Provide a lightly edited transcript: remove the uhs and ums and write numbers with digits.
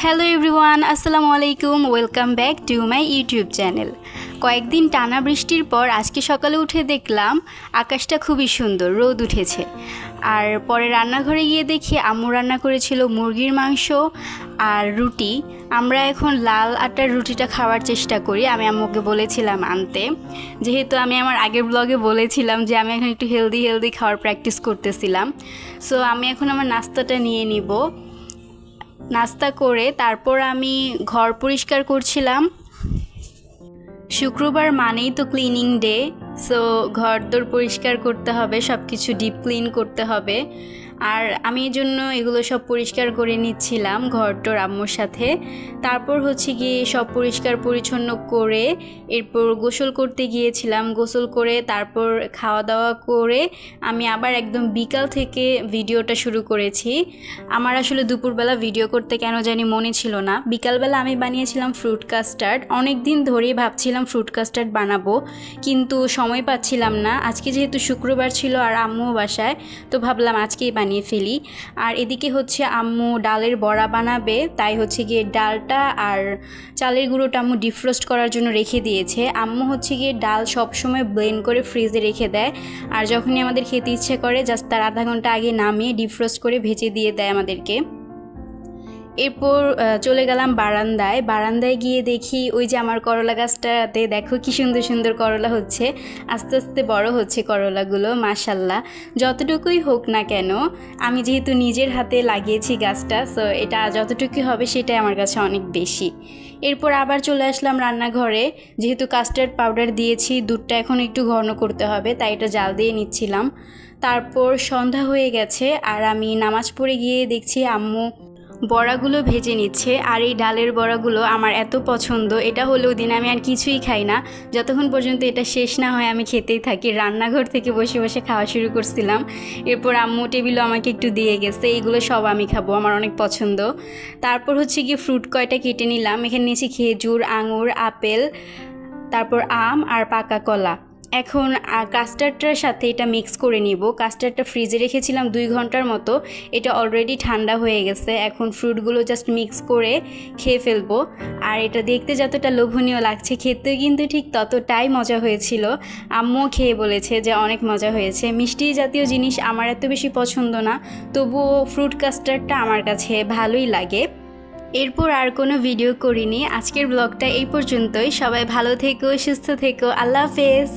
Hello everyone, আসসালামু আলাইকুম। Welcome back to my YouTube channel. কয়েকদিন টানা বৃষ্টির পর আজকে সকালে উঠে দেখলাম আকাশটা খুবই সুন্দর, রোদ উঠেছে। আর পরে রান্নাঘরে গিয়ে দেখি আম্মু রান্না করেছিল মুরগির মাংস আর রুটি। আমরা এখন লাল আটার রুটিটা খাওয়ার চেষ্টা করি। আমি আম্মুকে বলেছিলাম আনতে, যেহেতু আমি আমার আগের ব্লগে বলেছিলাম যে আমি এখন একটু হেলদি খাওয়ার প্র্যাকটিস করতেছিলাম। সো আমি এখন আমার নাস্তাটা নিয়ে নিব। নাস্তা করে তারপর আমি ঘর পরিষ্কার করছিলাম। শুক্রবার মানেই তো ক্লিনিং ডে, সো ঘর দোর পরিষ্কার করতে হবে, সব কিছু ডিপ ক্লিন করতে হবে। আর আমি এই জন্য এগুলো সব পরিষ্কার করে নিচ্ছিলাম ঘরটোর আম্মুর সাথে। তারপর হচ্ছে গিয়ে সব পরিষ্কার পরিচ্ছন্ন করে এরপর গোসল করতে গিয়েছিলাম। গোসল করে তারপর খাওয়া দাওয়া করে আমি আবার একদম বিকাল থেকে ভিডিওটা শুরু করেছি। আমার আসলে দুপুরবেলা ভিডিও করতে কেন জানি মনে ছিল না। বিকালবেলা আমি বানিয়েছিলাম ফ্রুট কাস্টার্ড। অনেক দিন ধরেই ভাবছিলাম ফ্রুট কাস্টার্ড বানাবো, কিন্তু সময় পাচ্ছিলাম না। আজকে যেহেতু শুক্রবার ছিল আর আম্মু বাসায়, তো ভাবলাম আজকেই বানিয়ে ফেলি। আর এদিকে হচ্ছে আম্মু ডালের বড়া বানাবে, তাই হচ্ছে গিয়ে ডালটা আর চালের গুঁড়োটা আম্মু ডিফ্রোস্ট করার জন্য রেখে দিয়েছে। আম্মু হচ্ছে গিয়ে ডাল সবসময় ব্লেন্ড করে ফ্রিজে রেখে দেয়, আর যখনই আমাদের খেতে ইচ্ছে করে জাস্ট তার আধা ঘন্টা আগে নামিয়ে ডিফ্রোস্ট করে ভেজে দিয়ে দেয় আমাদেরকে। এরপর চলে গেলাম বারান্দায় গিয়ে দেখি ওই যে আমার করলা গাছটাতে দেখো কি সুন্দর সুন্দর করলা হচ্ছে। আস্তে আস্তে বড় হচ্ছে করলাগুলো, মাশাল্লাহ। যতটুকুই হোক না কেন, আমি যেহেতু নিজের হাতে লাগিয়েছি গাছটা, সো এটা যতটুকুই হবে সেটাই আমার কাছে অনেক বেশি। এরপর আবার চলে আসলাম রান্নাঘরে। যেহেতু কাস্টার্ড পাউডার দিয়েছি, দুধটা এখন একটু ঘন করতে হবে, তাই এটা জাল দিয়ে নিচ্ছিলাম। তারপর সন্ধ্যা হয়ে গেছে আর আমি নামাজ পড়ে গিয়ে দেখছি আম্মু বড়াগুলো ভেজে নিচ্ছে। আর এই ডালের বড়াগুলো আমার এত পছন্দ, এটা হলেও দিন আমি আর কিছুই খাই না যতক্ষণ পর্যন্ত এটা শেষ না হয়। আমি খেতেই থাকি। রান্নাঘর থেকে বসে বসে খাওয়া শুরু করছিলাম। এরপর আম্মু টেবিলও আমাকে একটু দিয়ে গেছে। এইগুলো সব আমি খাবো, আমার অনেক পছন্দ। তারপর হচ্ছে গিয়ে ফ্রুট কয়টা কেটে নিলাম। এখানে নিয়েছি খেজুর, আঙুর, আপেল, তারপর আম আর পাকা কলা। এখন কাস্টার্ডটার সাথে এটা মিক্স করে নিব। কাস্টার্ডটা ফ্রিজে রেখেছিলাম 2 ঘন্টার মতো, এটা অলরেডি ঠান্ডা হয়ে গেছে। এখন ফ্রুটগুলো জাস্ট মিক্স করে খেয়ে ফেলবো। আর এটা দেখতে যতটা লোভনীয় লাগছে, খেতেও কিন্তু ঠিক ততটাই মজা হয়েছিল। আম্মুও খেয়ে বলেছে যে অনেক মজা হয়েছে। মিষ্টি জাতীয় জিনিস আমার এত বেশি পছন্দ না, তবুও ফ্রুট কাস্টার্ডটা আমার কাছে ভালোই লাগে। এরপর আর কোনো ভিডিও করিনি। আজকের ব্লগটা এই পর্যন্তই। সবাই ভালো থেকো, সুস্থ থেকো। আল্লাহ হাফেজ।